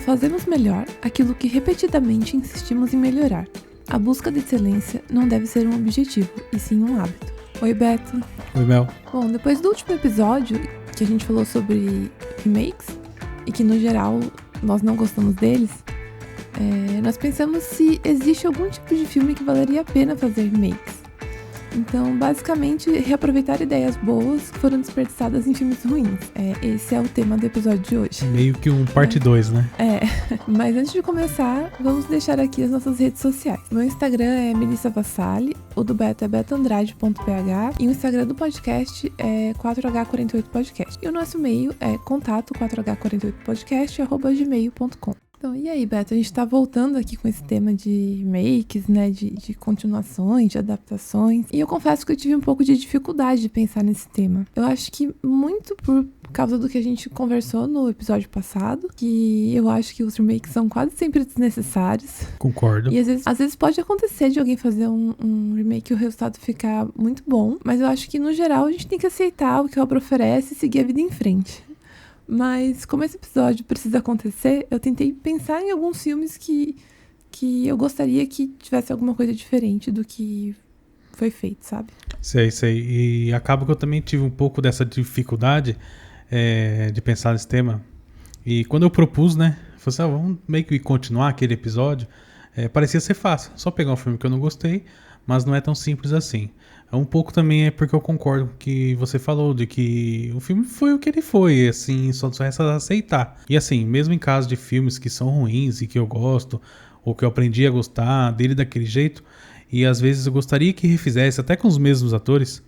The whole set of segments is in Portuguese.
fazemos melhor aquilo que repetidamente insistimos em melhorar. A busca da excelência não deve ser um objetivo, e sim um hábito. Oi, Beto. Oi, Mel. Bom, depois do último episódio, que a gente falou sobre remakes, e que no geral nós não gostamos deles, nós pensamos se existe algum tipo de filme que valeria a pena fazer remakes. Então, basicamente, reaproveitar ideias boas que foram desperdiçadas em filmes ruins. Esse é o tema do episódio de hoje. Meio que um parte 2, né? Mas antes de começar, vamos deixar aqui as nossas redes sociais. Meu Instagram é Melissa Vassalli, o do Beto é betoandrade.ph e o Instagram do podcast é 4h48podcast. E o nosso e-mail é contato4h48podcast@gmail.com. Então, e aí, Beto, a gente tá voltando aqui com esse tema de remakes, né, de continuações, de adaptações, e eu confesso que eu tive um pouco de dificuldade de pensar nesse tema. Eu acho que muito por causa do que a gente conversou no episódio passado, que eu acho que os remakes são quase sempre desnecessários. Concordo. E às vezes pode acontecer de alguém fazer um remake e o resultado ficar muito bom, mas eu acho que, no geral, a gente tem que aceitar o que a obra oferece e seguir a vida em frente. Mas como esse episódio precisa acontecer, eu tentei pensar em alguns filmes que eu gostaria que tivesse alguma coisa diferente do que foi feito, sabe? Sei. E acaba que eu também tive um pouco dessa dificuldade de pensar nesse tema. E quando eu propus, né, falei assim, vamos meio que continuar aquele episódio, parecia ser fácil. Só pegar um filme que eu não gostei, mas não é tão simples assim. Um pouco também é porque eu concordo com o que você falou, de que o filme foi o que ele foi, assim, só resta aceitar. E assim, mesmo em caso de filmes que são ruins e que eu gosto, ou que eu aprendi a gostar dele daquele jeito, e às vezes eu gostaria que refizesse, até com os mesmos atores,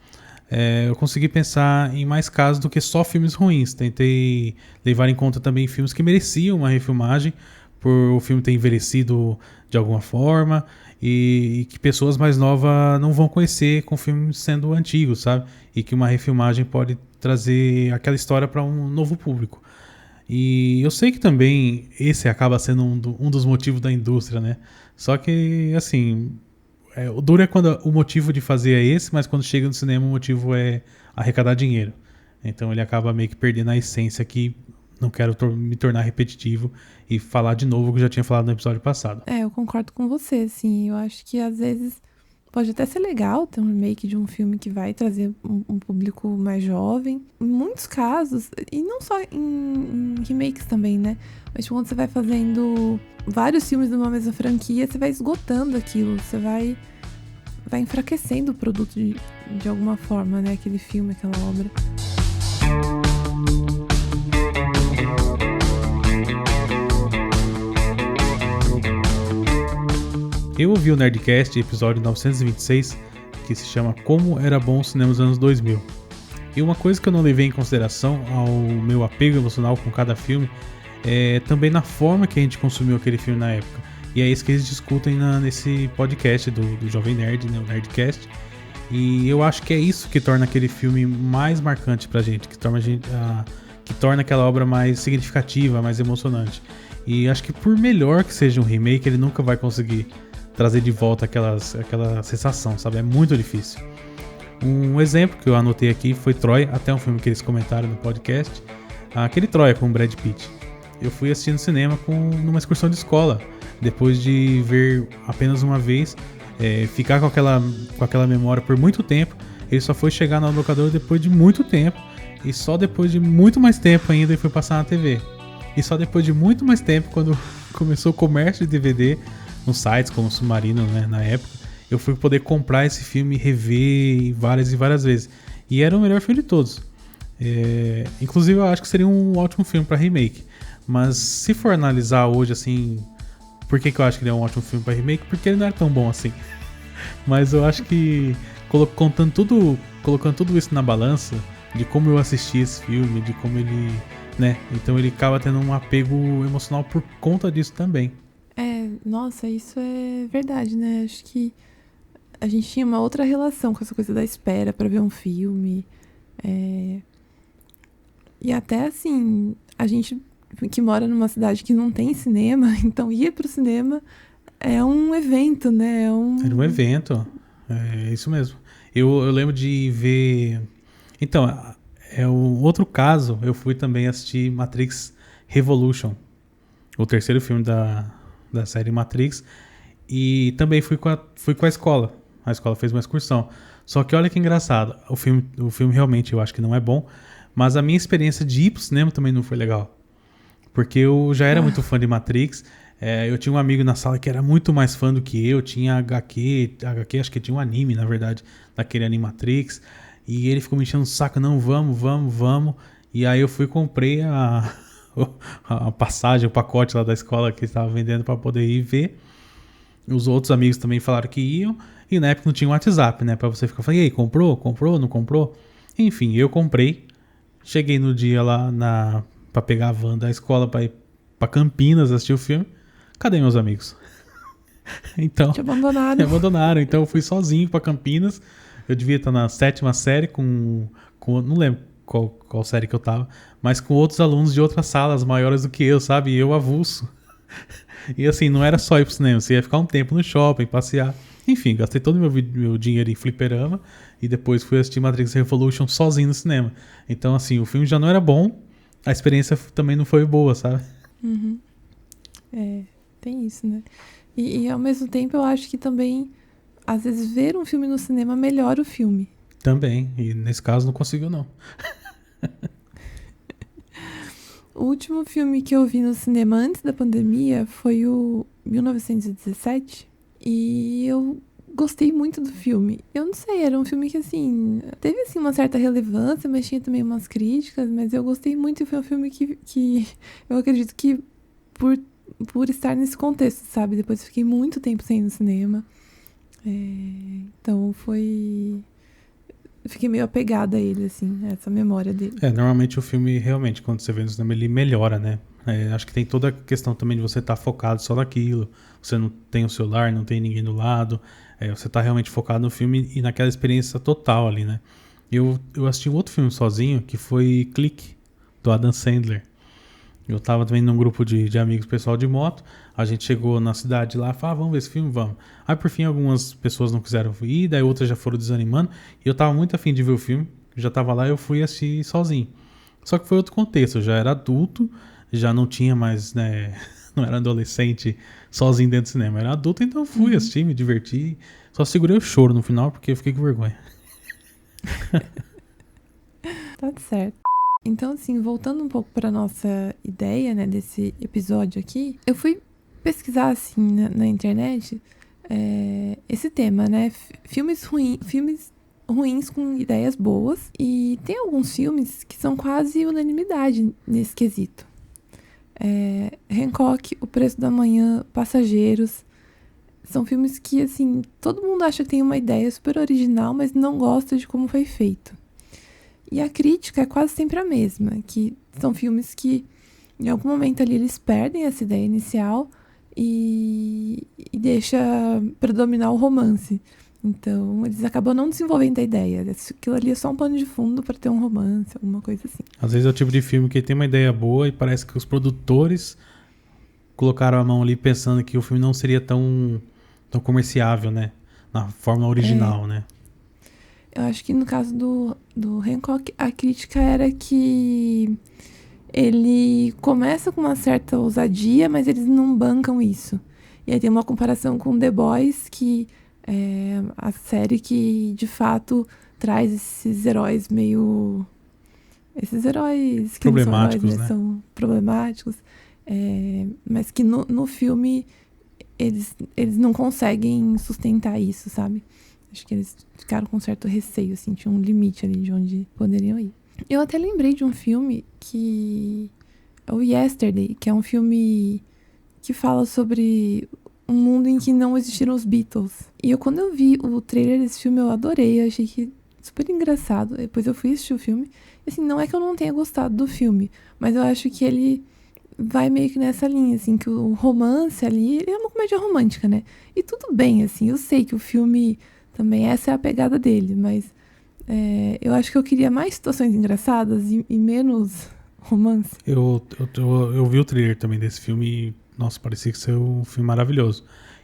eu consegui pensar em mais casos do que só filmes ruins. Tentei levar em conta também filmes que mereciam uma refilmagem, por o filme ter envelhecido de alguma forma, e que pessoas mais novas não vão conhecer com o filme sendo antigo, sabe? E que uma refilmagem pode trazer aquela história para um novo público. E eu sei que também esse acaba sendo um dos motivos da indústria, né? Só que, assim, o duro é quando o motivo de fazer é esse, mas quando chega no cinema o motivo é arrecadar dinheiro. Então ele acaba meio que perdendo a essência, que não quero me tornar repetitivo e falar de novo o que eu já tinha falado no episódio passado. Eu concordo com você, assim. Eu acho que às vezes pode até ser legal ter um remake de um filme que vai trazer um público mais jovem. Em muitos casos, e não só em remakes também, né? Mas quando você vai fazendo vários filmes de uma mesma franquia, você vai esgotando aquilo, você vai enfraquecendo o produto de alguma forma, né? Aquele filme, aquela obra. Eu ouvi o Nerdcast, episódio 926, que se chama Como Era Bom o Cinema dos Anos 2000. E uma coisa que eu não levei em consideração ao meu apego emocional com cada filme é também na forma que a gente consumiu aquele filme na época. E é isso que eles discutem nesse podcast do Jovem Nerd, né, o Nerdcast. E eu acho que é isso que torna aquele filme mais marcante pra gente, que torna aquela obra mais significativa, mais emocionante. E acho que por melhor que seja um remake, ele nunca vai conseguir trazer de volta aquela sensação, sabe? É muito difícil. Um exemplo que eu anotei aqui foi Troia, até um filme que eles comentaram no podcast. Aquele Troia com o Brad Pitt. Eu fui assistir no cinema numa excursão de escola, depois de ver apenas uma vez, ficar com aquela memória por muito tempo. Ele só foi chegar no locador depois de muito tempo, e só depois de muito mais tempo ainda ele foi passar na TV. E só depois de muito mais tempo, quando começou o comércio de DVD, nos sites como o Submarino, né, na época, eu fui poder comprar esse filme e rever várias e várias vezes. E era o melhor filme de todos. Inclusive eu acho que seria um ótimo filme para remake. Mas se for analisar hoje, assim, por que eu acho que ele é um ótimo filme para remake? Porque ele não é tão bom assim. Mas eu acho que colocando tudo isso na balança, de como eu assisti esse filme, de como ele, né? Então ele acaba tendo um apego emocional por conta disso também. Nossa, isso é verdade, né? Acho que a gente tinha uma outra relação com essa coisa da espera pra ver um filme. E até assim, a gente que mora numa cidade que não tem cinema, então ir pro cinema é um evento, né? Era um evento, é isso mesmo. Eu lembro de ver... Então, um outro caso, eu fui também assistir Matrix Revolution. O terceiro filme da série Matrix. E também fui com a escola. A escola fez uma excursão. Só que olha que engraçado. O filme realmente eu acho que não é bom. Mas a minha experiência de ir pro cinema também não foi legal. Porque eu já era muito fã de Matrix. Eu tinha um amigo na sala que era muito mais fã do que eu. Tinha HQ, acho que tinha um anime, na verdade, daquele Animatrix. E ele ficou me enchendo o saco. Não, vamos. E aí eu fui e comprei a passagem, o pacote lá da escola que estava vendendo para poder ir ver. Os outros amigos também falaram que iam. E na época não tinha um WhatsApp, né? Pra você ficar falando, e aí, comprou? Comprou? Não comprou? Enfim, eu comprei. Cheguei no dia lá pra pegar a van da escola pra ir pra Campinas assistir o filme. Cadê meus amigos? Então, Te abandonaram. me abandonaram. Então eu fui sozinho pra Campinas. Eu devia estar na 7ª série não lembro qual série que eu tava, mas com outros alunos de outras salas maiores do que eu, sabe? E eu avulso. E assim, não era só ir pro cinema, você ia ficar um tempo no shopping, passear. Enfim, gastei todo o meu dinheiro em fliperama e depois fui assistir Matrix Revolution sozinho no cinema. Então, assim, o filme já não era bom, a experiência também não foi boa, sabe? Uhum. Tem isso, né? E ao mesmo tempo eu acho que também, às vezes, ver um filme no cinema melhora o filme. Também, e nesse caso não conseguiu não. O último filme que eu vi no cinema antes da pandemia foi o 1917. E eu gostei muito do filme. Eu não sei, era um filme que, assim, teve, assim, uma certa relevância, mas tinha também umas críticas, mas eu gostei muito e foi um filme que eu acredito que por estar nesse contexto, sabe? Depois eu fiquei muito tempo sem ir no cinema. Então fiquei meio apegada a ele, assim, a essa memória dele. Normalmente o filme, realmente, quando você vê no cinema, ele melhora, né? Acho que tem toda a questão também de você estar focado só naquilo. Você não tem o celular, não tem ninguém do lado. Você tá realmente focado no filme e naquela experiência total ali, né? Eu assisti um outro filme sozinho, que foi Clique, do Adam Sandler. Eu tava também num grupo de amigos, pessoal de moto. A gente chegou na cidade lá, falou, vamos ver esse filme? Vamos. Aí por fim algumas pessoas não quiseram ir, daí outras já foram desanimando. E eu tava muito afim de ver o filme, já tava lá e eu fui assistir sozinho. Só que foi outro contexto, eu já era adulto, já não tinha mais, né, não era adolescente sozinho dentro do cinema, era adulto, então eu fui assistir, me diverti. Só segurei o choro no final porque eu fiquei com vergonha. Tá certo. Então, assim, voltando um pouco para nossa ideia, né, desse episódio aqui, eu fui pesquisar, assim, na internet, esse tema, né, filmes ruins com ideias boas, e tem alguns filmes que são quase unanimidade nesse quesito. Hancock, O Preço da Manhã, Passageiros, são filmes que, assim, todo mundo acha que tem uma ideia super original, mas não gosta de como foi feito. E a crítica é quase sempre a mesma, que são filmes que, em algum momento ali, eles perdem essa ideia inicial e deixa predominar o romance. Então, eles acabam não desenvolvendo a ideia. Aquilo ali é só um pano de fundo para ter um romance, alguma coisa assim. Às vezes é o tipo de filme que tem uma ideia boa e parece que os produtores colocaram a mão ali pensando que o filme não seria tão comerciável, né? Na forma original, né? Eu acho que no caso do Hancock, a crítica era que ele começa com uma certa ousadia, mas eles não bancam isso. E aí tem uma comparação com The Boys, que é a série que, de fato, traz esses heróis meio... Esses heróis que não são heróis, né? São problemáticos. Mas que no filme eles não conseguem sustentar isso, sabe? Acho que eles ficaram com um certo receio, assim, tinha um limite ali de onde poderiam ir. Eu até lembrei de um filme que é o Yesterday, que é um filme que fala sobre um mundo em que não existiram os Beatles. E quando eu vi o trailer desse filme, eu adorei, eu achei que super engraçado. Depois eu fui assistir o filme. E, assim, não é que eu não tenha gostado do filme, mas eu acho que ele vai meio que nessa linha, assim, que o romance ali é uma comédia romântica, né? E tudo bem, assim, eu sei que o filme... Também essa é a pegada dele, mas eu acho que eu queria mais situações engraçadas e menos romance. Eu vi o trailer também desse filme e, nossa, parecia que ser um filme maravilhoso.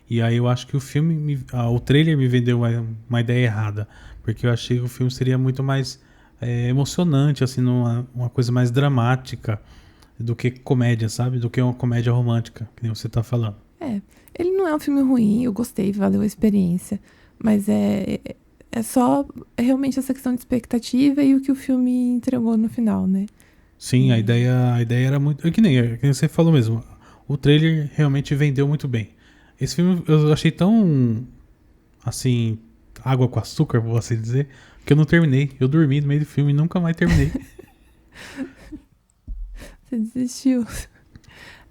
E aí eu acho que o trailer me vendeu uma ideia errada, porque eu achei que o filme seria muito mais emocionante, assim, uma coisa mais dramática, do que comédia, sabe? Do que uma comédia romântica, que nem você tá falando. Ele não é um filme ruim, eu gostei, valeu a experiência. Mas é só realmente essa questão de expectativa e o que o filme entregou no final, né? Sim, a ideia era muito... que nem você falou mesmo. O trailer realmente vendeu muito bem. Esse filme eu achei tão... assim... água com açúcar, por assim dizer, que eu não terminei. Eu dormi no meio do filme e nunca mais terminei. Você desistiu.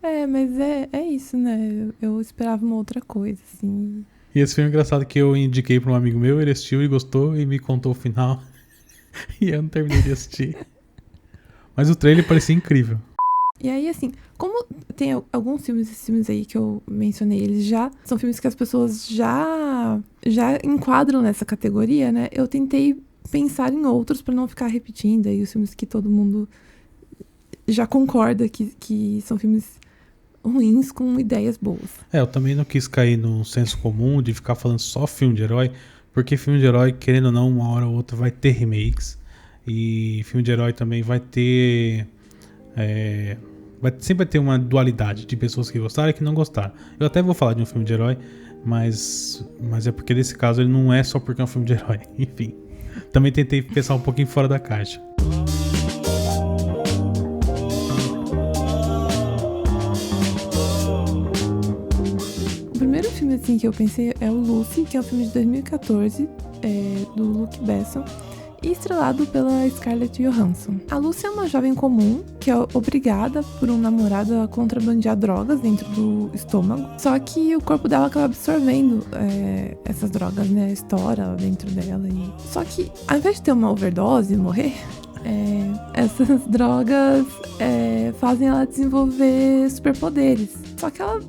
Mas é isso, né? Eu esperava uma outra coisa, assim. E esse filme é engraçado que eu indiquei pra um amigo meu, ele assistiu e gostou e me contou o final. E eu não terminei de assistir. Mas o trailer parecia incrível. E aí, assim, como tem alguns filmes, esses filmes aí que eu mencionei, eles já são filmes que as pessoas já enquadram nessa categoria, né? Eu tentei pensar em outros pra não ficar repetindo aí os filmes que todo mundo já concorda que são filmes ruins com ideias boas. Eu também não quis cair no senso comum de ficar falando só filme de herói, porque filme de herói, querendo ou não, uma hora ou outra vai ter remakes. E filme de herói também vai ter... sempre vai ter uma dualidade de pessoas que gostaram e que não gostaram. Eu até vou falar de um filme de herói, mas é porque nesse caso ele não é só porque é um filme de herói. Enfim, também tentei pensar um pouquinho fora da caixa. O primeiro filme assim, que eu pensei é o Lucy, que é um filme de 2014, do Luc Besson, e estrelado pela Scarlett Johansson. A Lucy é uma jovem comum que é obrigada por um namorado a contrabandear drogas dentro do estômago. Só que o corpo dela acaba absorvendo essas drogas, né? Estoura dentro dela. Só que ao invés de ter uma overdose e morrer, essas drogas fazem ela desenvolver superpoderes. Só que ela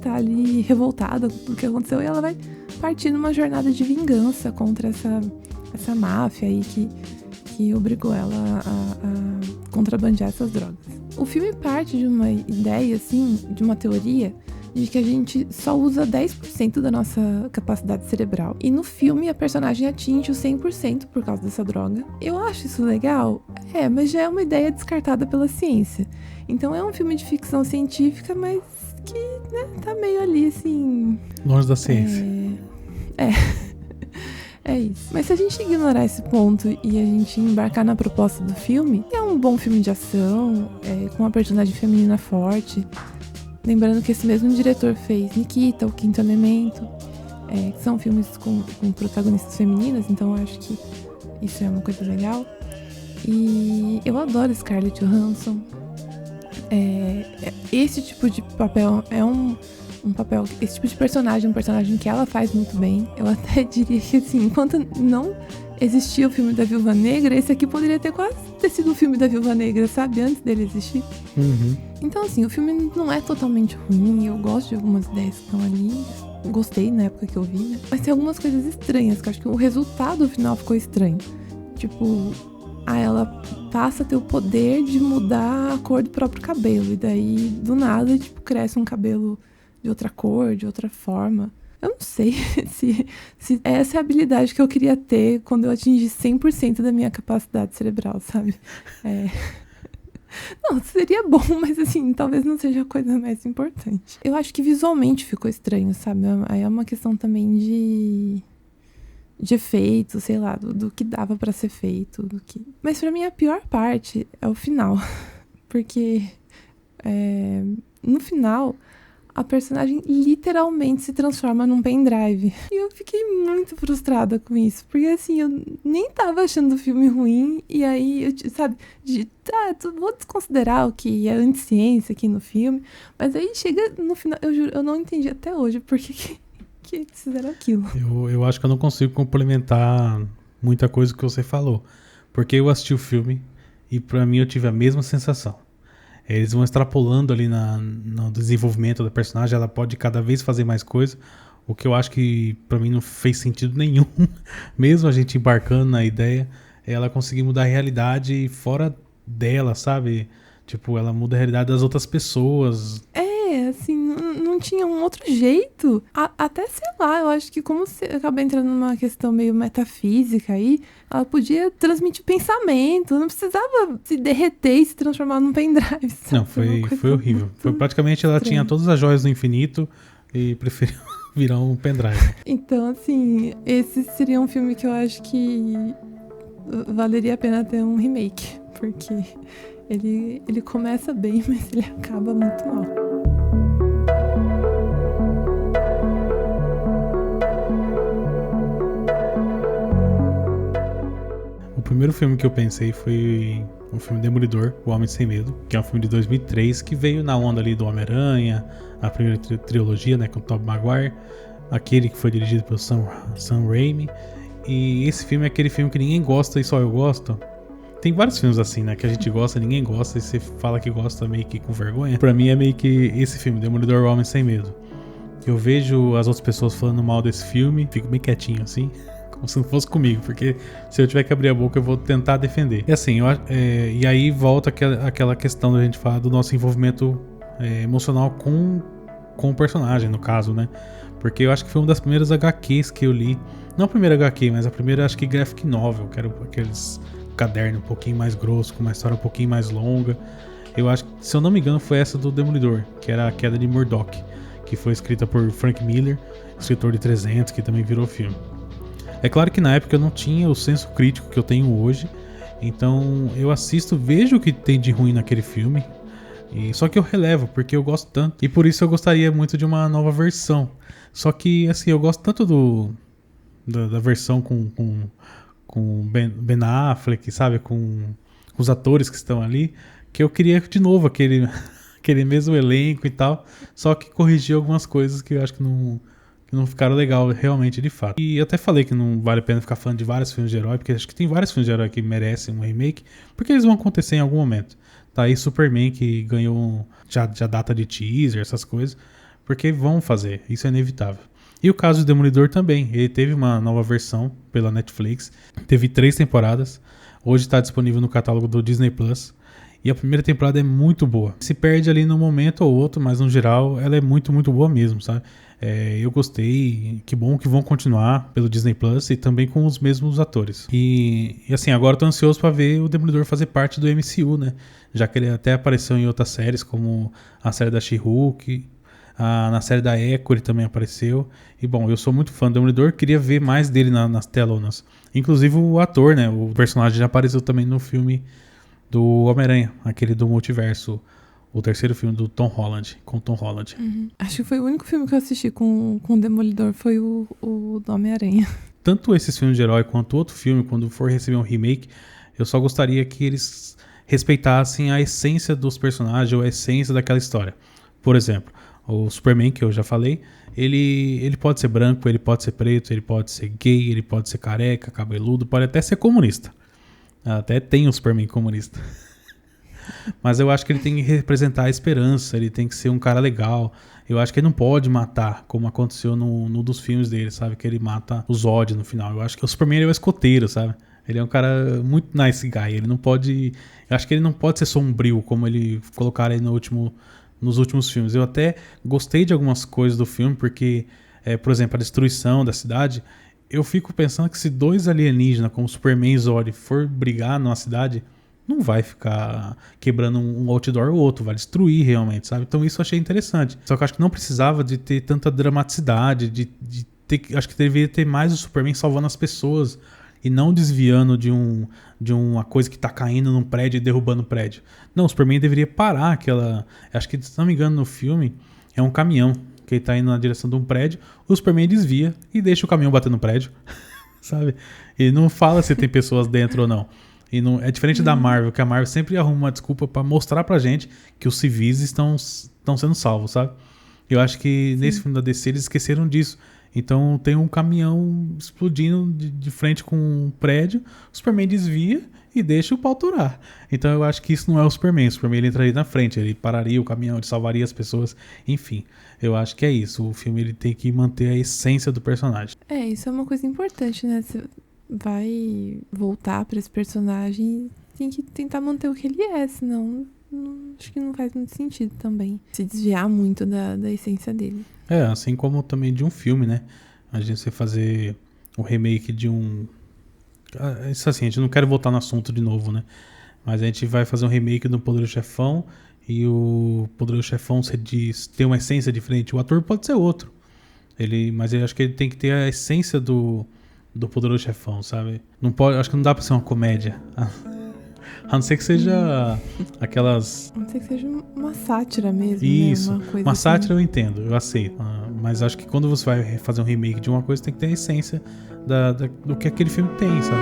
tá ali revoltada com o que aconteceu e ela vai partir numa jornada de vingança contra essa máfia aí que obrigou ela a contrabandear essas drogas. O filme parte de uma ideia, assim, de uma teoria de que a gente só usa 10% da nossa capacidade cerebral. E no filme a personagem atinge o 100% por causa dessa droga. Eu acho isso legal? Mas já é uma ideia descartada pela ciência. Então é um filme de ficção científica, mas que, né, tá meio ali, assim... longe da ciência. É isso. Mas se a gente ignorar esse ponto e a gente embarcar na proposta do filme, é um bom filme de ação, com uma personagem feminina forte. Lembrando que esse mesmo diretor fez Nikita, O Quinto Elemento, que são filmes com protagonistas femininas, então eu acho que isso é uma coisa legal. E eu adoro Scarlett Johansson. Esse tipo de papel é um papel, esse tipo de personagem, um personagem que ela faz muito bem. Eu até diria que, assim, enquanto não existia o filme da Viúva Negra, esse aqui poderia ter quase sido o filme da Viúva Negra, sabe? Antes dele existir. Uhum. Então, assim, o filme não é totalmente ruim. Eu gosto de algumas ideias que estão ali. Gostei na época que eu vi, né? Mas tem algumas coisas estranhas, que eu acho que o resultado final ficou estranho. Tipo, ela passa a ter o poder de mudar a cor do próprio cabelo. E daí, do nada, tipo, cresce um cabelo de outra cor, de outra forma. Eu não sei se essa é a habilidade que eu queria ter quando eu atingi 100% da minha capacidade cerebral, sabe? Não, seria bom, mas assim, talvez não seja a coisa mais importante. Eu acho que visualmente ficou estranho, sabe? Aí é uma questão também de efeito, sei lá, do que dava pra ser feito. Mas pra mim a pior parte é o final. Porque no final a personagem literalmente se transforma num pendrive. E eu fiquei muito frustrada com isso. Porque, assim, eu nem tava achando o filme ruim. E aí, sabe, vou desconsiderar o que é anti-ciência aqui no filme. Mas aí chega no final, eu juro, eu não entendi até hoje por que eles fizeram aquilo. Eu acho que eu não consigo complementar muita coisa que você falou. Porque eu assisti o filme e pra mim eu tive a mesma sensação. Eles vão extrapolando ali no desenvolvimento da personagem, ela pode cada vez fazer mais coisa, o que eu acho que pra mim não fez sentido nenhum, mesmo a gente embarcando na ideia, ela conseguir mudar a realidade fora dela, sabe? Tipo, ela muda a realidade das outras pessoas. Assim, não tinha um outro jeito. Até, sei lá, eu acho que como você acaba entrando numa questão meio metafísica aí, ela podia transmitir pensamento, não precisava se derreter e se transformar num pendrive. Sabe? Não, foi horrível. Foi praticamente ela tinha todas as joias do infinito e preferiu virar um pendrive. Então, assim, esse seria um filme que eu acho que valeria a pena ter um remake, porque ele começa bem, mas ele acaba muito mal. O primeiro filme que eu pensei foi o filme Demolidor, O Homem Sem Medo, que é um filme de 2003 que veio na onda ali do Homem-Aranha, a primeira trilogia, né, com o Tobey Maguire, aquele que foi dirigido pelo Sam Raimi. E esse filme é aquele filme que ninguém gosta e só eu gosto. Tem vários filmes assim, né, que a gente gosta, ninguém gosta e você fala que gosta meio que com vergonha. Pra mim é meio que esse filme, Demolidor, O Homem Sem Medo. Eu vejo as outras pessoas falando mal desse filme, fico bem quietinho assim, como se não fosse comigo, porque se eu tiver que abrir a boca eu vou tentar defender. E assim, e aí volta aquela questão da gente falar do nosso envolvimento emocional com o personagem, no caso, né? Porque eu acho que foi uma das primeiras HQs que eu li. Não a primeira HQ, mas a primeira, acho que graphic novel, que era aqueles caderno um pouquinho mais grosso, com uma história um pouquinho mais longa. Eu acho que, se eu não me engano, foi essa do Demolidor, que era A Queda de Murdoch, que foi escrita por Frank Miller, escritor de 300, que também virou filme. É claro que na época eu não tinha o senso crítico que eu tenho hoje, então eu assisto, vejo o que tem de ruim naquele filme, só que eu relevo, porque eu gosto tanto, e por isso eu gostaria muito de uma nova versão. Só que, assim, eu gosto tanto da versão com Ben Affleck, sabe, com os atores que estão ali, que eu queria de novo aquele mesmo elenco e tal, só que corrigir algumas coisas que eu acho que não ficaram legal realmente de fato. E eu até falei que não vale a pena ficar falando de vários filmes de herói, porque acho que tem vários filmes de herói que merecem um remake, porque eles vão acontecer em algum momento. Tá aí Superman, que ganhou já data de teaser, essas coisas, porque vão fazer, isso é inevitável. E o caso do Demolidor também, ele teve uma nova versão pela Netflix, teve 3 temporadas, hoje está disponível no catálogo do Disney Plus, e a primeira temporada é muito boa. Se perde ali num momento ou outro, mas no geral ela é muito, muito boa mesmo, sabe? Eu gostei, que bom que vão continuar pelo Disney Plus e também com os mesmos atores. E assim, agora eu tô ansioso pra ver o Demolidor fazer parte do MCU, né? Já que ele até apareceu em outras séries, como a série da She-Hulk, na série da Echo ele também apareceu. E bom, eu sou muito fã do Demolidor, queria ver mais dele nas telonas. Inclusive o ator, né? O personagem já apareceu também no filme do Homem-Aranha, aquele do multiverso. O terceiro filme do Tom Holland, com Tom Holland. Uhum. Acho que foi o único filme que eu assisti com o Demolidor, foi o do Homem-Aranha. Tanto esses filmes de herói quanto outro filme, quando for receber um remake, eu só gostaria que eles respeitassem a essência dos personagens ou a essência daquela história. Por exemplo, o Superman, que eu já falei, ele pode ser branco, ele pode ser preto, ele pode ser gay, ele pode ser careca, cabeludo, pode até ser comunista. Até tem um Superman comunista. Mas eu acho que ele tem que representar a esperança, ele tem que ser um cara legal. Eu acho que ele não pode matar, como aconteceu no dos filmes dele, sabe? Que ele mata o Zod no final. Eu acho que o Superman ele é o escoteiro, sabe? Ele é um cara muito nice guy. Ele não pode... Eu acho que ele não pode ser sombrio, como ele colocaram aí nos últimos filmes. Eu até gostei de algumas coisas do filme, porque, por exemplo, a destruição da cidade. Eu fico pensando que se 2 alienígenas, como Superman e Zod, for brigar numa cidade... não vai ficar quebrando um outdoor ou outro, vai destruir realmente, sabe? Então isso eu achei interessante. Só que eu acho que não precisava de ter tanta dramaticidade, acho que deveria ter mais o Superman salvando as pessoas e não desviando de uma coisa que tá caindo num prédio e derrubando o prédio. Não, o Superman deveria parar acho que, se não me engano, no filme, é um caminhão que ele tá indo na direção de um prédio, o Superman desvia e deixa o caminhão bater no prédio, sabe? Ele não fala se tem pessoas dentro ou não. E não, é diferente da Marvel, que a Marvel sempre arruma uma desculpa pra mostrar pra gente que os civis estão sendo salvos, sabe? Eu acho que nesse filme da DC eles esqueceram disso. Então tem um caminhão explodindo de frente com um prédio, o Superman desvia e deixa o pau torar. Então eu acho que isso não é o Superman. O Superman ele entraria na frente, ele pararia o caminhão, ele salvaria as pessoas. Enfim, eu acho que é isso. O filme ele tem que manter a essência do personagem. Isso é uma coisa importante, né? Vai voltar pra esse personagem, tem que tentar manter o que ele é, senão acho que não faz muito sentido também se desviar muito da essência dele. Assim como também de um filme, né? A gente fazer o remake de um... Isso assim, a gente não quer voltar no assunto de novo, né? Mas a gente vai fazer um remake do Poderoso Chefão e o Poderoso Chefão tem uma essência diferente. O ator pode ser outro. Mas eu acho que ele tem que ter a essência do Poderoso Chefão, sabe? Não pode, acho que não dá pra ser uma comédia. A não ser que seja aquelas... A não ser que seja uma sátira mesmo, Isso, né? Uma coisa uma sátira assim. eu entendo, eu aceito. Mas acho que quando você vai fazer um remake de uma coisa, tem que ter a essência do que aquele filme tem, sabe?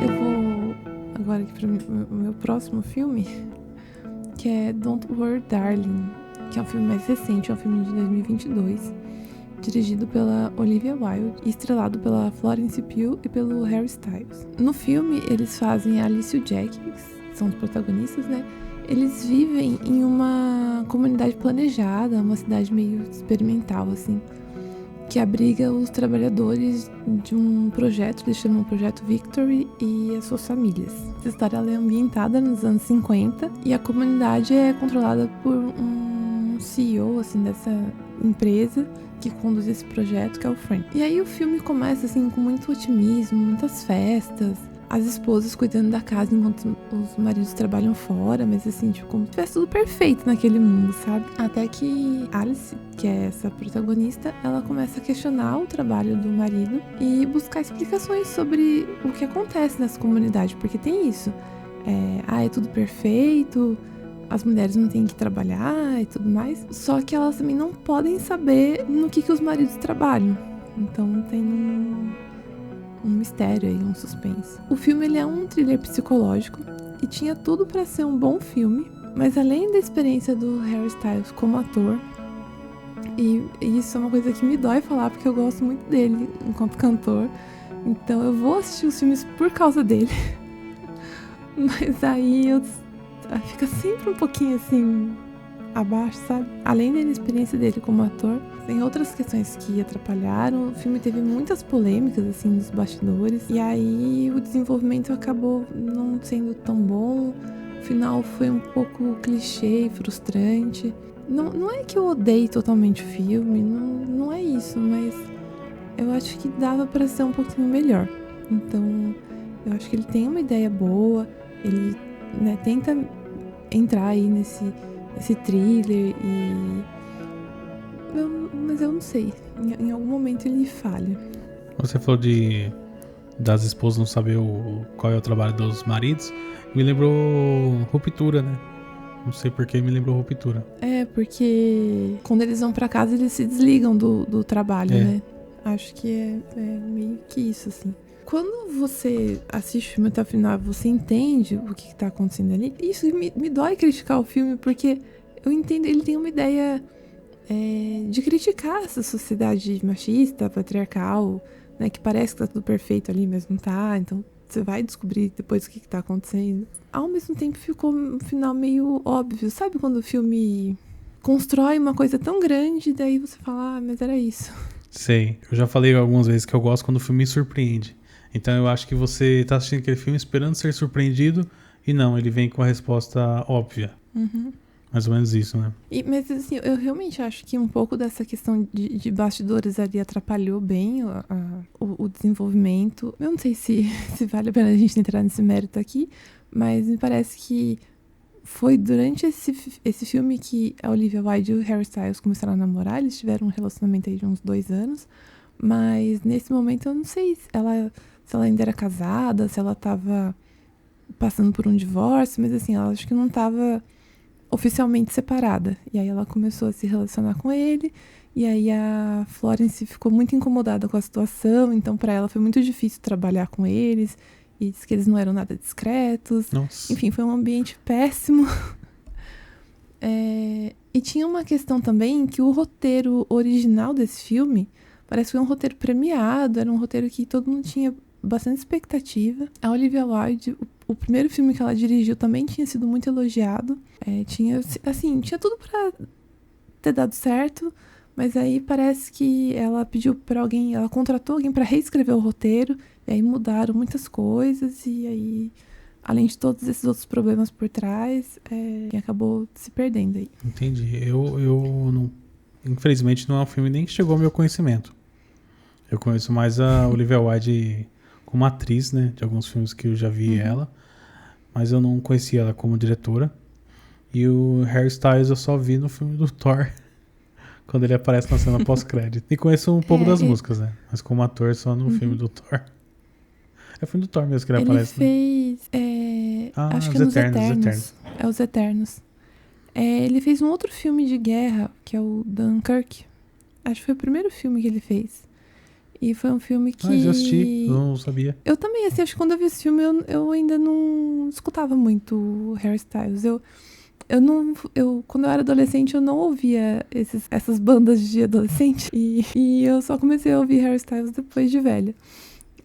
Eu vou agora aqui pro meu próximo filme, que é Don't Worry Darling, que é um filme mais recente, é um filme de 2022, dirigido pela Olivia Wilde e estrelado pela Florence Pugh e pelo Harry Styles. No filme, eles fazem a Alice e o Jack, que são os protagonistas, né? Eles vivem em uma comunidade planejada, uma cidade meio experimental, assim, que abriga os trabalhadores de um projeto, eles chamam o Projeto Victory, e as suas famílias. Essa história ela é ambientada nos anos 50 e a comunidade é controlada por um CEO, assim, dessa empresa que conduz esse projeto, que é o Frank. E aí o filme começa, assim, com muito otimismo, muitas festas, as esposas cuidando da casa enquanto os maridos trabalham fora, mas assim, tipo, como se tivesse tudo perfeito naquele mundo, sabe? Até que Alice, que é essa protagonista, ela começa a questionar o trabalho do marido e buscar explicações sobre o que acontece nessa comunidade, porque tem isso. É tudo perfeito, as mulheres não têm que trabalhar e tudo mais, só que elas também não podem saber no que os maridos trabalham. Então tem um mistério aí, um suspense. O filme ele é um thriller psicológico e tinha tudo pra ser um bom filme, mas além da experiência do Harry Styles como ator, e isso é uma coisa que me dói falar porque eu gosto muito dele enquanto cantor, então eu vou assistir os filmes por causa dele. Mas aí fica sempre um pouquinho assim abaixo, sabe? Além da inexperiência dele como ator, tem outras questões que atrapalharam. O filme teve muitas polêmicas, assim, nos bastidores. E aí o desenvolvimento acabou não sendo tão bom. O final foi um pouco clichê e frustrante. Não é que eu odeie totalmente o filme, não é isso, mas eu acho que dava pra ser um pouquinho melhor. Então, eu acho que ele tem uma ideia boa, ele, né, tenta entrar aí nesse thriller mas eu não sei, em algum momento ele falha. Você falou das esposas não saber qual é o trabalho dos maridos, me lembrou Ruptura, né? Não sei por que me lembrou Ruptura. Porque quando eles vão pra casa eles se desligam do trabalho, né? Acho que é meio que isso, assim. Quando você assiste o filme até o final, você entende o que tá acontecendo ali. Isso me dói criticar o filme, porque eu entendo, ele tem uma ideia de criticar essa sociedade machista, patriarcal, né? Que parece que tá tudo perfeito ali, mas não tá. Então você vai descobrir depois o que tá acontecendo. Ao mesmo tempo ficou um final meio óbvio. Sabe quando o filme constrói uma coisa tão grande, e daí você fala, mas era isso. Sei, eu já falei algumas vezes que eu gosto quando o filme me surpreende. Então eu acho que você tá assistindo aquele filme esperando ser surpreendido e não, ele vem com a resposta óbvia. Uhum. Mais ou menos isso, né? Mas assim, eu realmente acho que um pouco dessa questão de bastidores ali atrapalhou bem o desenvolvimento. Eu não sei se vale a pena a gente entrar nesse mérito aqui, mas me parece que foi durante esse filme que a Olivia Wilde e o Harry Styles começaram a namorar. Eles tiveram um relacionamento aí de uns 2 anos, mas nesse momento eu não sei se ela ainda era casada, se ela tava passando por um divórcio, mas assim, ela acho que não tava oficialmente separada. E aí ela começou a se relacionar com ele, e aí a Florence ficou muito incomodada com a situação, então para ela foi muito difícil trabalhar com eles, e disse que eles não eram nada discretos. Nossa. Enfim, foi um ambiente péssimo. E tinha uma questão também que o roteiro original desse filme parece que foi um roteiro premiado, era um roteiro que todo mundo tinha bastante expectativa. A Olivia Wilde, o primeiro filme que ela dirigiu também tinha sido muito elogiado. Tinha tudo pra ter dado certo, Mas aí parece que ela pediu pra alguém, ela contratou alguém pra reescrever o roteiro, e aí mudaram muitas coisas, e aí, além de todos esses outros problemas por trás, acabou se perdendo aí. Entendi. Eu não, infelizmente não é um filme nem que chegou ao meu conhecimento. Eu conheço mais a Olivia Wilde como atriz, né? De alguns filmes que eu já vi ela. Mas eu não conhecia ela como diretora. E o Harry Styles eu só vi no filme do Thor. Quando ele aparece na cena pós-crédito. E conheço um pouco das músicas, né? Mas como ator só no filme do Thor. É o filme do Thor mesmo que ele aparece, né? Ele fez... acho que é Os nos Eternos. É Os Eternos. Ele fez um outro filme de guerra, que é o Dunkirk. Acho que foi o primeiro filme que ele fez. E foi um filme que... já assisti, eu não sabia. Eu também, assim, acho que quando eu vi esse filme, eu ainda não escutava muito o Harry Styles. Quando eu era adolescente, eu não ouvia essas bandas de adolescente. E eu só comecei a ouvir Harry Styles depois de velha.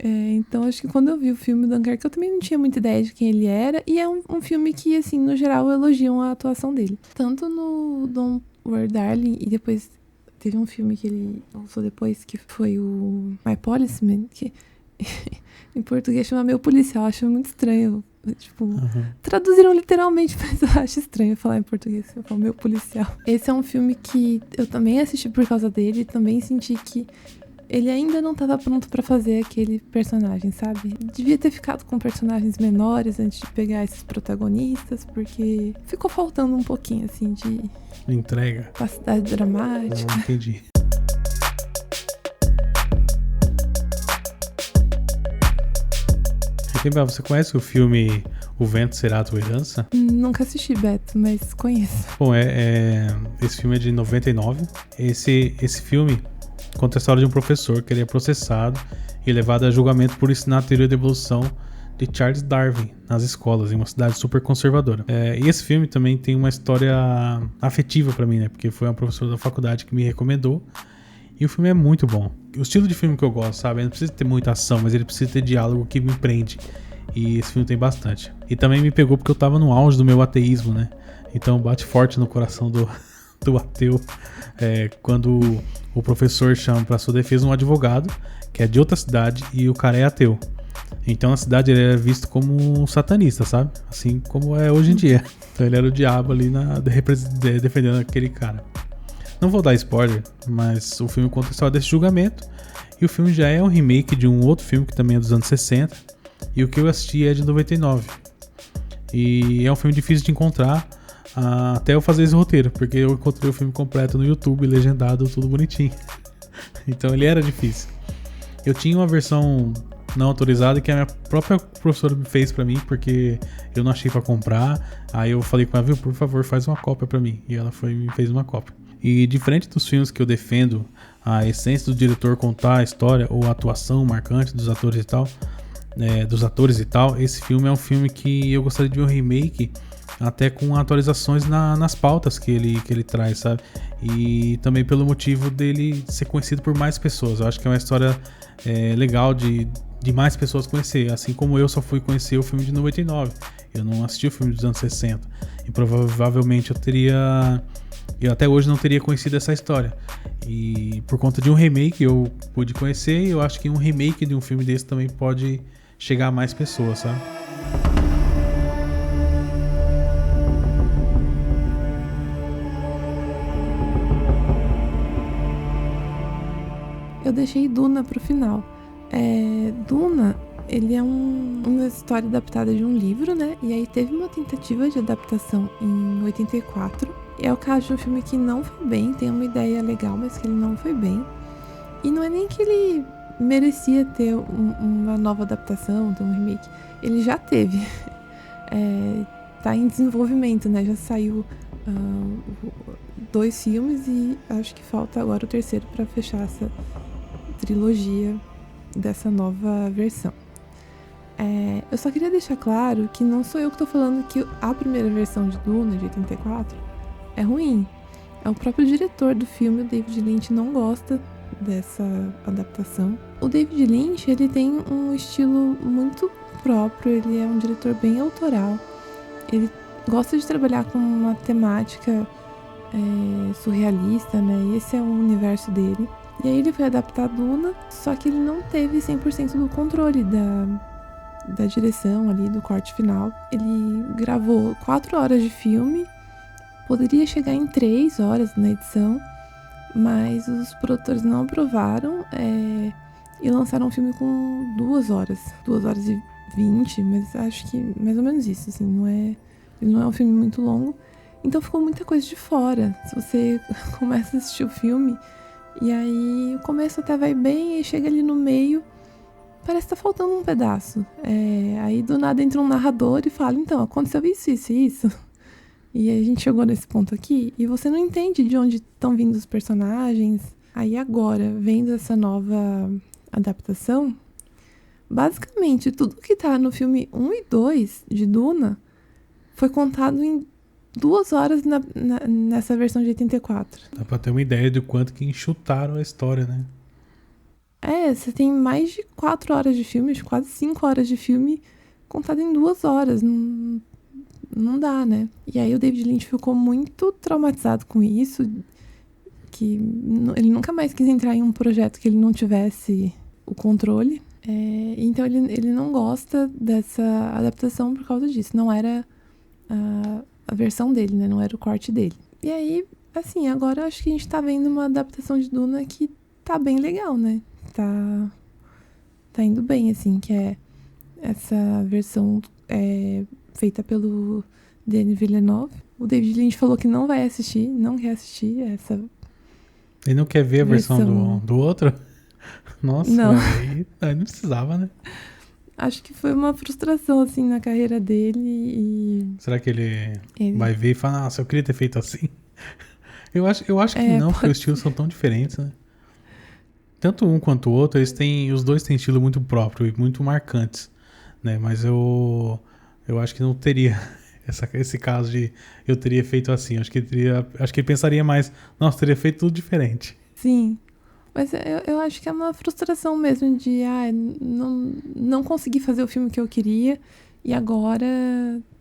Então, acho que quando eu vi o filme Dunkirk, eu também não tinha muita ideia de quem ele era. E é um filme que, assim, no geral, elogiam a atuação dele. Tanto no Don't Worry Darling, e depois teve um filme que ele lançou depois, que foi o My Policeman, que em português chama Meu Policial. Eu acho muito estranho. Tipo, traduziram literalmente, mas eu acho estranho falar em português. Eu falo Meu Policial. Esse é um filme que eu também assisti por causa dele. Também senti que ele ainda não estava pronto pra fazer aquele personagem, sabe? Devia ter ficado com personagens menores antes de pegar esses protagonistas, porque ficou faltando um pouquinho, assim, de... entrega. Capacidade dramática. Entendi. Você conhece o filme O Vento Será a Tua Herança? Nunca assisti, Beto, mas conheço. Bom, esse filme é de 99. Esse filme conta a história de um professor que ele é processado e levado a julgamento por ensinar a teoria da evolução de Charles Darwin nas escolas, em uma cidade super conservadora. E esse filme também tem uma história afetiva pra mim, né? Porque foi uma professora da faculdade que me recomendou. E o filme é muito bom. O estilo de filme que eu gosto, sabe? Não precisa ter muita ação, mas ele precisa ter diálogo que me prende. E esse filme tem bastante. E também me pegou porque eu tava no auge do meu ateísmo, né? Então bate forte no coração do ateu. Quando o professor chama pra sua defesa um advogado, que é de outra cidade, e o cara é ateu. Então na cidade ele era visto como um satanista, sabe? Assim como é hoje em dia. Então ele era o diabo ali defendendo aquele cara. Não vou dar spoiler, mas o filme conta a história desse julgamento. E o filme já é um remake de um outro filme que também é dos anos 60. E o que eu assisti é de 99. E é um filme difícil de encontrar até eu fazer esse roteiro, porque eu encontrei o filme completo no YouTube, legendado, tudo bonitinho. Então ele era difícil. Eu tinha uma versão não autorizada que a minha própria professora me fez pra mim, porque eu não achei pra comprar. Aí eu falei com ela, viu, por favor, faz uma cópia pra mim. E ela foi e me fez uma cópia. E diferente dos filmes que eu defendo a essência do diretor contar a história ou a atuação marcante dos atores e tal, esse filme é um filme que eu gostaria de ver um remake até com atualizações nas pautas que ele traz, sabe? E também pelo motivo dele ser conhecido por mais pessoas. Eu acho que é uma história legal de mais pessoas conhecer, assim como eu só fui conhecer o filme de 99. Eu não assisti o filme dos anos 60 e provavelmente eu até hoje não teria conhecido essa história. E por conta de um remake eu pude conhecer, e eu acho que um remake de um filme desse também pode chegar a mais pessoas, sabe? Eu deixei Duna pro final. Duna, ele é uma história adaptada de um livro, né? E aí teve uma tentativa de adaptação em 84. É o caso de um filme que não foi bem, tem uma ideia legal, mas que ele não foi bem. E não é nem que ele merecia ter uma nova adaptação, ter um remake. Ele já teve. Tá em desenvolvimento, né? Já saiu 2 filmes e acho que falta agora o terceiro para fechar essa trilogia dessa nova versão. Eu só queria deixar claro que não sou eu que tô falando que a primeira versão de Duna, de 84, é ruim. É o próprio diretor do filme, o David Lynch, não gosta dessa adaptação. O David Lynch, ele tem um estilo muito próprio, ele é um diretor bem autoral. Ele gosta de trabalhar com uma temática surrealista, né? Esse é o universo dele. E aí ele foi adaptar Duna, só que ele não teve 100% do controle da direção ali, do corte final. Ele gravou 4 horas de filme, poderia chegar em 3 horas na edição, mas os produtores não aprovaram e lançaram um filme com 2 horas. 2 horas e 20, mas acho que mais ou menos isso, assim, ele não é um filme muito longo. Então ficou muita coisa de fora. Se você começa a assistir o filme, e aí o começo até vai bem, e chega ali no meio, parece que tá faltando um pedaço. Aí do nada entra um narrador e fala, então, aconteceu isso, isso e isso. E a gente chegou nesse ponto aqui, e você não entende de onde estão vindo os personagens. Aí agora, vendo essa nova adaptação, basicamente tudo que tá no filme 1 e 2 de Duna foi contado em 2 horas nessa versão de 84. Dá pra ter uma ideia do quanto que enxutaram a história, né? Você tem mais de 4 horas de filme, quase 5 horas de filme contado em 2 horas. Não dá, né? E aí o David Lynch ficou muito traumatizado com isso, que ele nunca mais quis entrar em um projeto que ele não tivesse o controle. Então ele não gosta dessa adaptação por causa disso. Não era a versão dele, né? Não era o corte dele. E aí, assim, agora acho que a gente tá vendo uma adaptação de Duna que tá bem legal, né? Tá indo bem, assim, que é essa versão feita pelo Denis Villeneuve. O David Lynch falou que não vai assistir, não quer assistir essa. Ele não quer ver a versão do outro? Nossa, não. Aí não precisava, né? Acho que foi uma frustração, assim, na carreira dele e... Será que ele vai ver e fala, nossa, eu queria ter feito assim? Eu acho que não, porque os estilos são tão diferentes, né? Tanto um quanto o outro, os dois têm estilo muito próprio e muito marcantes, né? Mas eu acho que não teria esse caso de eu teria feito assim. Acho que ele pensaria mais, nossa, teria feito tudo diferente. Sim. Mas eu acho que é uma frustração mesmo de não conseguir fazer o filme que eu queria e agora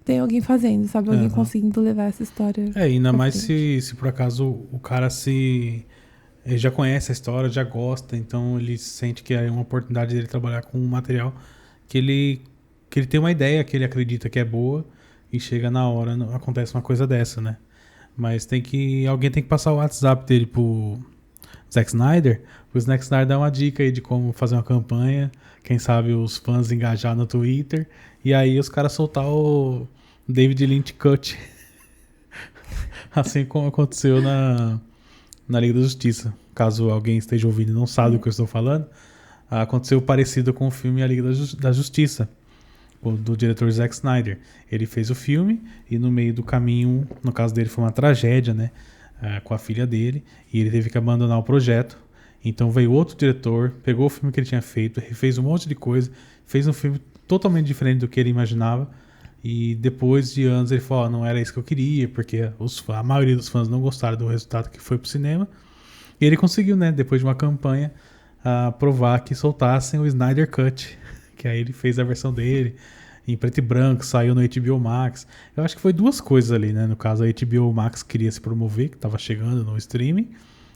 tem alguém fazendo, sabe? Alguém conseguindo levar essa história. Ainda mais se por acaso o cara ele já conhece a história, já gosta, então ele sente que é uma oportunidade dele trabalhar com um material que ele tem uma ideia, que ele acredita que é boa e chega na hora, acontece uma coisa dessa, né? Mas alguém tem que passar o WhatsApp dele pro Zack Snyder, o Zack Snyder dá uma dica aí de como fazer uma campanha, quem sabe os fãs engajar no Twitter, e aí os caras soltar o David Lynch Cut. Assim como aconteceu na Liga da Justiça. Caso alguém esteja ouvindo e não sabe do que eu estou falando, aconteceu parecido com o filme A Liga da Justiça, do diretor Zack Snyder. Ele fez o filme e no meio do caminho, no caso dele foi uma tragédia, né? Com a filha dele, e ele teve que abandonar o projeto. Então veio outro diretor, pegou o filme que ele tinha feito, refez um monte de coisa, fez um filme totalmente diferente do que ele imaginava, e depois de anos ele falou, não era isso que eu queria, porque a maioria dos fãs não gostaram do resultado que foi pro cinema, e ele conseguiu, né, depois de uma campanha, provar que soltassem o Snyder Cut, que aí ele fez a versão dele, em preto e branco, saiu no HBO Max. Eu acho que foi duas coisas ali, né? No caso, a HBO Max queria se promover, que estava chegando no streaming,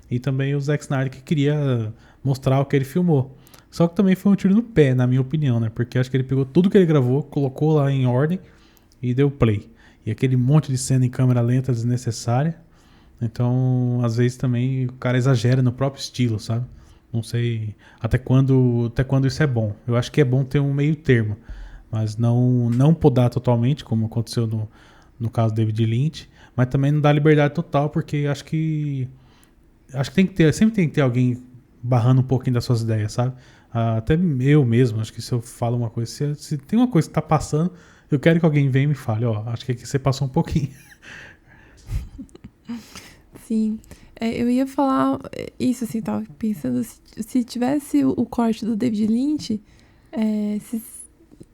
e também o Zack Snyder que queria mostrar o que ele filmou. Só que também foi um tiro no pé, na minha opinião, né? Porque acho que ele pegou tudo que ele gravou, colocou lá em ordem e deu play. E aquele monte de cena em câmera lenta desnecessária. Então, às vezes também o cara exagera no próprio estilo, sabe? Não sei até quando isso é bom. Eu acho que é bom ter um meio termo. Mas não podar totalmente, como aconteceu no caso do David Lynch, mas também não dá liberdade total, porque acho que sempre tem que ter alguém barrando um pouquinho das suas ideias, sabe? Até eu mesmo, acho que se eu falo uma coisa, se tem uma coisa que tá passando, eu quero que alguém venha e me fale, acho que aqui você passou um pouquinho. Sim. Eu ia falar isso, assim, tava pensando, se tivesse o corte do David Lynch,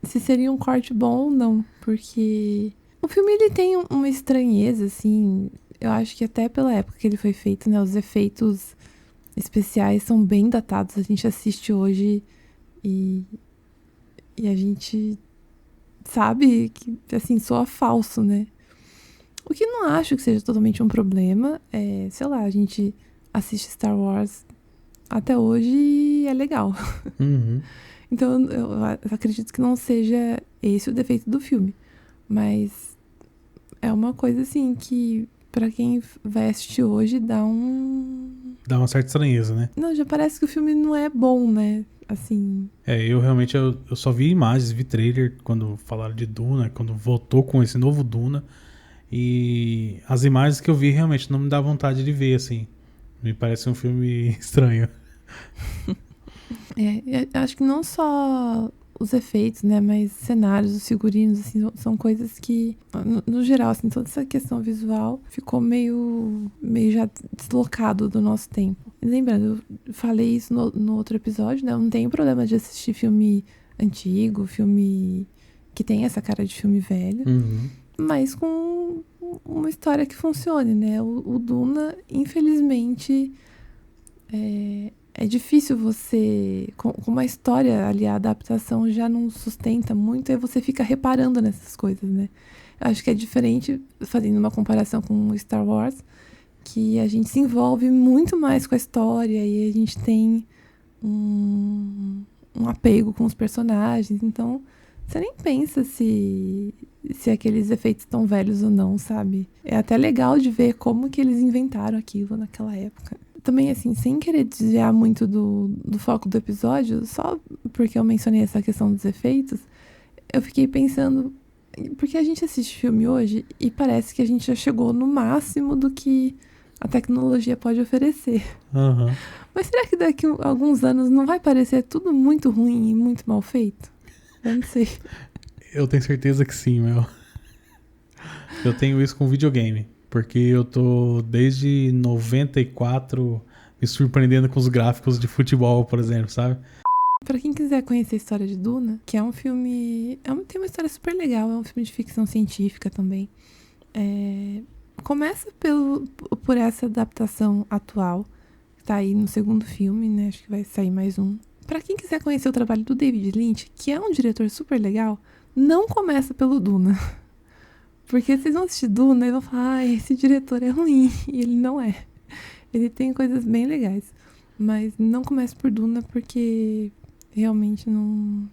se seria um corte bom ou não, porque o filme ele tem uma estranheza, assim, eu acho que até pela época que ele foi feito, né, os efeitos especiais são bem datados, a gente assiste hoje e a gente sabe que, assim, soa falso, né, O que não acho que seja totalmente um problema. Sei lá, a gente assiste Star Wars até hoje e é legal. Uhum. Então eu acredito que não seja esse o defeito do filme. Mas é uma coisa assim que pra quem vai assistir hoje dá Dá uma certa estranheza, né? Não, já parece que o filme não é bom, né? Assim. Eu realmente eu só vi imagens, vi trailer quando falaram de Duna, quando voltou com esse novo Duna. E as imagens que eu vi realmente não me dá vontade de ver, assim. Me parece um filme estranho. Acho que não só os efeitos, né? Mas cenários, os figurinos, assim, são coisas que, no geral, assim, toda essa questão visual ficou meio já deslocado do nosso tempo. Lembrando, eu falei isso no outro episódio, né? Eu não tenho problema de assistir filme antigo, filme que tem essa cara de filme velho, mas com uma história que funcione, né? O Duna, infelizmente, é difícil você... Com uma história ali, a adaptação já não sustenta muito, aí você fica reparando nessas coisas, né? Eu acho que é diferente, fazendo uma comparação com Star Wars, que a gente se envolve muito mais com a história e a gente tem um apego com os personagens. Então, você nem pensa se aqueles efeitos estão velhos ou não, sabe? É até legal de ver como que eles inventaram aquilo naquela época. Também, assim, sem querer desviar muito do foco do episódio, só porque eu mencionei essa questão dos efeitos, eu fiquei pensando... Porque a gente assiste filme hoje e parece que a gente já chegou no máximo do que a tecnologia pode oferecer. Uhum. Mas será que daqui a alguns anos não vai parecer tudo muito ruim e muito mal feito? Eu não sei. Eu tenho certeza que sim, meu. Eu tenho isso com videogame. Porque eu tô desde 94 me surpreendendo com os gráficos de futebol, por exemplo, sabe? Pra quem quiser conhecer a história de Duna, que é um filme... tem uma história super legal, é um filme de ficção científica também. Começa por essa adaptação atual, que tá aí no segundo filme, né? Acho que vai sair mais um. Pra quem quiser conhecer o trabalho do David Lynch, que é um diretor super legal, não começa pelo Duna. Porque vocês vão assistir Duna e vão falar, esse diretor é ruim. E ele não é. Ele tem coisas bem legais. Mas não começa por Duna porque realmente não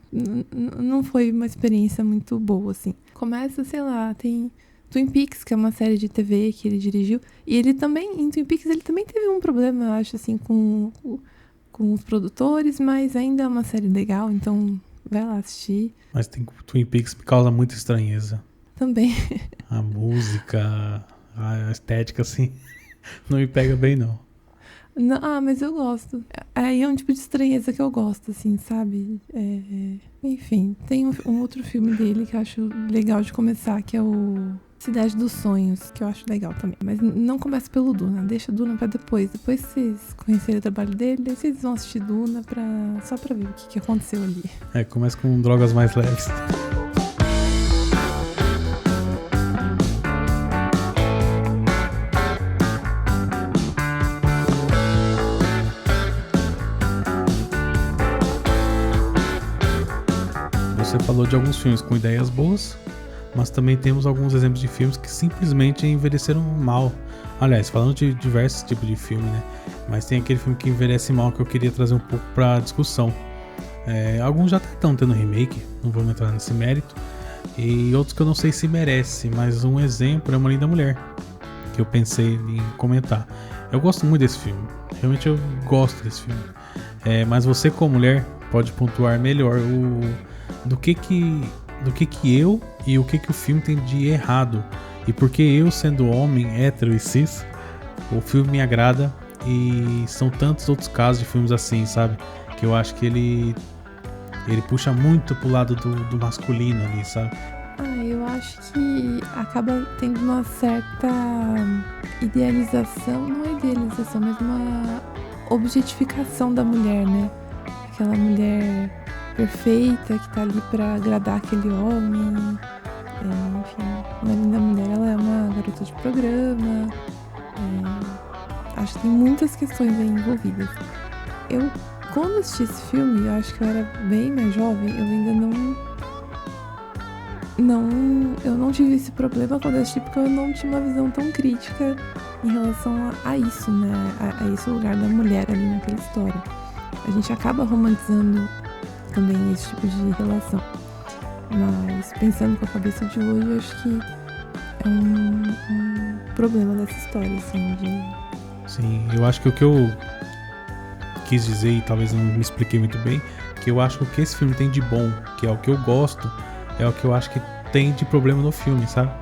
foi uma experiência muito boa, assim. Começa, sei lá, tem Twin Peaks, que é uma série de TV que ele dirigiu. E ele também, em Twin Peaks, ele também teve um problema, acho, assim, com os produtores. Mas ainda é uma série legal, então vai lá assistir. Mas Twin Peaks me causa muita estranheza. Também. A música, a estética, assim, não me pega bem, não. Não, mas eu gosto. Aí é um tipo de estranheza que eu gosto, assim, sabe? Enfim, tem um outro filme dele que eu acho legal de começar, que é o Cidade dos Sonhos, que eu acho legal também. Mas não começa pelo Duna, deixa Duna pra depois. Depois que vocês conhecerem o trabalho dele, aí vocês vão assistir Duna só pra ver o que aconteceu ali. Começa com drogas mais leves. Você falou de alguns filmes com ideias boas, mas também temos alguns exemplos de filmes que simplesmente envelheceram mal. Aliás, falando de diversos tipos de filme, né? Mas tem aquele filme que envelhece mal que eu queria trazer um pouco pra discussão. Alguns já estão tendo remake, não vou entrar nesse mérito, e outros que eu não sei se merece, mas um exemplo é Uma Linda Mulher, que eu pensei em comentar. Eu gosto muito desse filme, realmente eu gosto desse filme. Mas você, como mulher, pode pontuar melhor do que eu e o que o filme tem de errado. E porque eu, sendo homem, hétero e cis, o filme me agrada. E são tantos outros casos de filmes assim, sabe? Que eu acho que ele puxa muito pro lado do masculino ali, sabe? Eu acho que acaba tendo uma certa idealização, não é idealização, mas uma objetificação da mulher, né? Aquela mulher perfeita que tá ali pra agradar aquele homem. Enfim, Uma Linda Mulher, ela é uma garota de programa. Acho que tem muitas questões aí envolvidas. Quando assisti esse filme, eu acho que eu era bem mais jovem, eu ainda eu não tive esse problema quando eu assisti, porque eu não tinha uma visão tão crítica em relação a isso, né? A esse lugar da mulher ali naquela história. A gente acaba romantizando também esse tipo de relação. Mas pensando com a cabeça de hoje, eu acho que é um problema dessa história, assim, de... Sim, eu acho que o que eu quis dizer, e talvez não me expliquei muito bem, que eu acho que o que esse filme tem de bom, que é o que eu gosto, é o que eu acho que tem de problema no filme, sabe?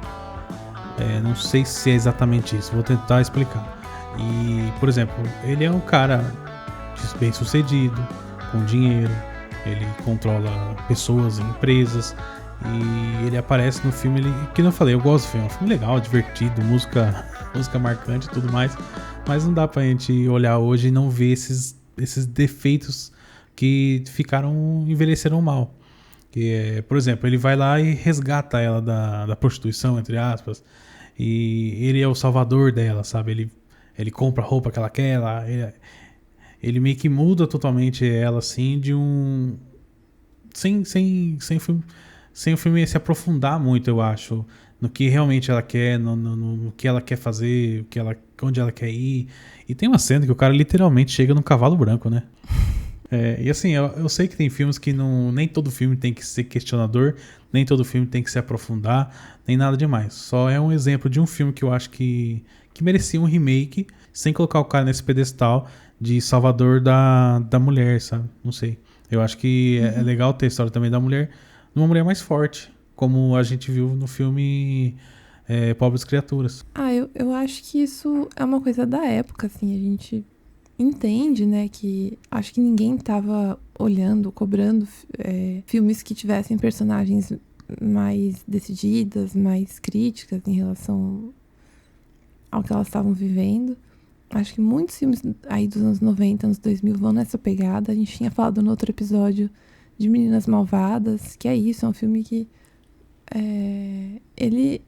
Não sei se é exatamente isso, vou tentar explicar. E, por exemplo, ele é um cara bem sucedido, com dinheiro, ele controla pessoas, empresas, e ele aparece no filme, que eu falei, eu gosto do filme, é um filme legal, divertido, música marcante e tudo mais, mas não dá pra gente olhar hoje e não ver esses defeitos que envelheceram mal. Que por exemplo, ele vai lá e resgata ela da prostituição, entre aspas, e ele é o salvador dela, sabe? Ele compra a roupa que ela quer, ele meio que muda totalmente ela, assim, de um... Sem o filme se aprofundar muito, eu acho, no que realmente ela quer, no que ela quer fazer, onde ela quer ir. E tem uma cena que o cara literalmente chega num cavalo branco, né? E assim, eu sei que tem filmes que nem todo filme tem que ser questionador, nem todo filme tem que se aprofundar, nem nada demais. Só é um exemplo de um filme que eu acho que merecia um remake, sem colocar o cara nesse pedestal de salvador da mulher, sabe? Não sei. Eu acho que é legal ter a história também da mulher, de uma mulher mais forte, como a gente viu no filme Pobres Criaturas. Eu acho que isso é uma coisa da época, assim, a gente entende, né, que acho que ninguém tava olhando, cobrando filmes que tivessem personagens mais decididas, mais críticas em relação ao que elas estavam vivendo. Acho que muitos filmes aí dos anos 90, anos 2000 vão nessa pegada. A gente tinha falado no outro episódio de Meninas Malvadas, que é isso, é um filme que ele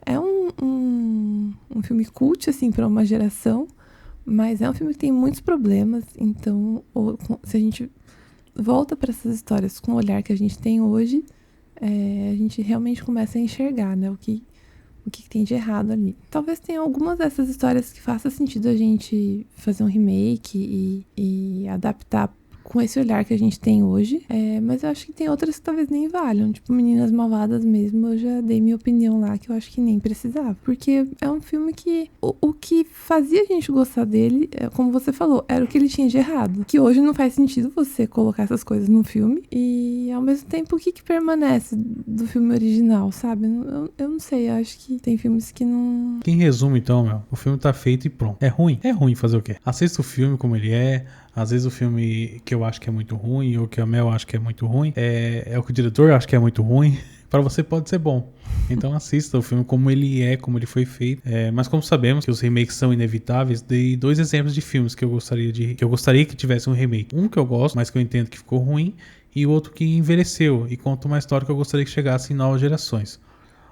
é um filme cult, assim, para uma geração, mas é um filme que tem muitos problemas. Então, se a gente volta para essas histórias com o olhar que a gente tem hoje, a gente realmente começa a enxergar, né, o que tem de errado ali. Talvez tenha algumas dessas histórias que faça sentido a gente fazer um remake e adaptar com esse olhar que a gente tem hoje, mas eu acho que tem outras que talvez nem valham, tipo Meninas Malvadas mesmo, eu já dei minha opinião lá, que eu acho que nem precisava, porque é um filme que o que fazia a gente gostar dele, como você falou, era o que ele tinha de errado, que hoje não faz sentido você colocar essas coisas no filme, e ao mesmo tempo o que permanece do filme original, sabe? Eu não sei, eu acho que tem filmes que não... Em resumo, então, o filme tá feito e pronto. É ruim fazer o quê? Assista o filme como ele é. Às vezes o filme que eu acho que é muito ruim, ou que a Mel acha que é muito ruim, é o que o diretor acha que é muito ruim, para você pode ser bom. Então assista o filme como ele é, como ele foi feito. Mas como sabemos que os remakes são inevitáveis, dei 2 exemplos de filmes que eu gostaria que tivesse um remake. Um que eu gosto, mas que eu entendo que ficou ruim, e o outro que envelheceu e conta uma história que eu gostaria que chegasse em novas gerações.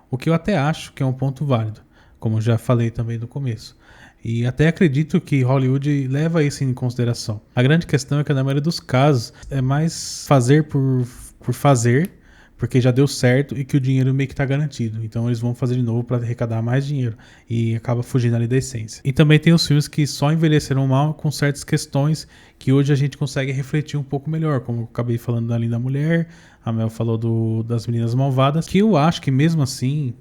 O que eu até acho que é um ponto válido, como eu já falei também no começo. E até acredito que Hollywood leva isso em consideração. A grande questão é que na maioria dos casos é mais fazer por fazer, porque já deu certo e que o dinheiro meio que está garantido. Então eles vão fazer de novo para arrecadar mais dinheiro e acaba fugindo ali da essência. E também tem os filmes que só envelheceram mal com certas questões que hoje a gente consegue refletir um pouco melhor, como eu acabei falando da Linda Mulher, a Mel falou das Meninas Malvadas, que eu acho que mesmo assim,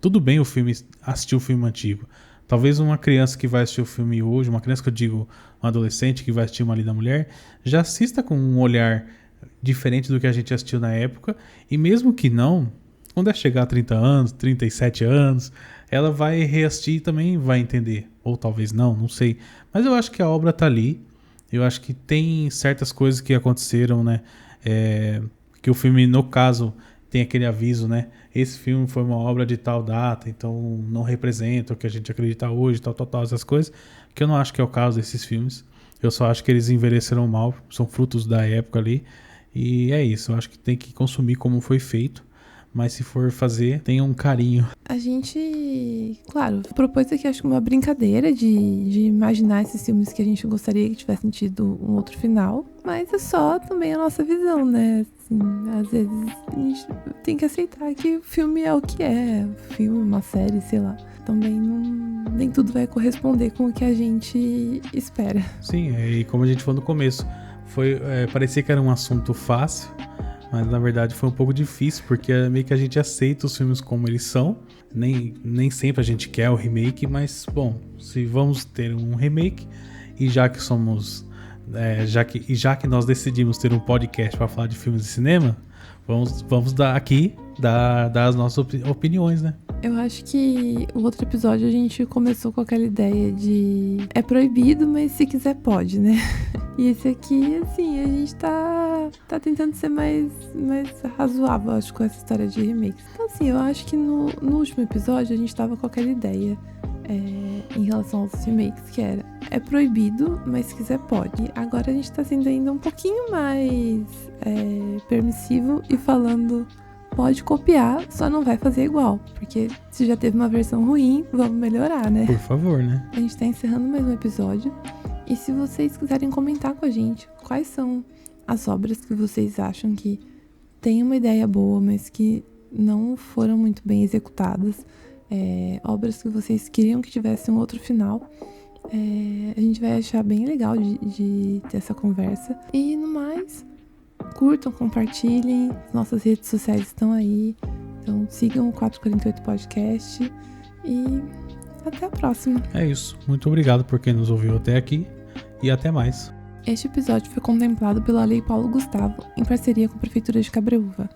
tudo bem assistir o filme antigo. Talvez uma criança que vai assistir o filme hoje, uma criança que eu digo, um adolescente que vai assistir Uma Linda Mulher, já assista com um olhar diferente do que a gente assistiu na época, e mesmo que não, quando chegar a 30 anos, 37 anos, ela vai reassistir e também vai entender. Ou talvez não sei. Mas eu acho que a obra tá ali, eu acho que tem certas coisas que aconteceram, né, que o filme, no caso, tem aquele aviso, né? Esse filme foi uma obra de tal data, então não representa o que a gente acredita hoje, tal, essas coisas, que eu não acho que é o caso desses filmes. Eu só acho que eles envelheceram mal, são frutos da época ali, e é isso. Eu acho que tem que consumir como foi feito, mas se for fazer, tenha um carinho. A gente, claro, propôs aqui, acho que uma brincadeira de imaginar esses filmes que a gente gostaria que tivessem tido um outro final, Mas é só também a nossa visão, né? Assim, às vezes a gente tem que aceitar que o filme é o que é. Filme, uma série, sei lá. Também nem tudo vai corresponder com o que a gente espera. Sim, e como a gente falou no começo, parecia que era um assunto fácil, mas na verdade foi um pouco difícil, porque meio que a gente aceita os filmes como eles são. Nem sempre a gente quer o remake, mas bom, se vamos ter um remake, e já que somos... já que nós decidimos ter um podcast para falar de filmes de cinema, vamos dar as nossas opiniões, né? Eu acho que o outro episódio a gente começou com aquela ideia de é proibido, mas se quiser pode, né? E esse aqui, assim, a gente tá tentando ser mais razoável, acho, com essa história de remakes. Então, assim, eu acho que no último episódio a gente tava com aquela ideia em relação aos remakes, que era é proibido, mas se quiser pode. E agora a gente tá sendo ainda um pouquinho mais permissivo e falando pode copiar, só não vai fazer igual. Porque se já teve uma versão ruim, vamos melhorar, né? Por favor, né? A gente tá encerrando mais um episódio. E se vocês quiserem comentar com a gente quais são as obras que vocês acham que têm uma ideia boa, mas que não foram muito bem executadas, obras que vocês queriam que tivesse um outro final, a gente vai achar bem legal de ter essa conversa. E no mais, curtam, compartilhem, nossas redes sociais estão aí, então sigam o 448 Podcast e até a próxima. É isso, muito obrigado por quem nos ouviu até aqui e até mais. Este episódio foi contemplado pela Lei Paulo Gustavo em parceria com a Prefeitura de Cabreúva.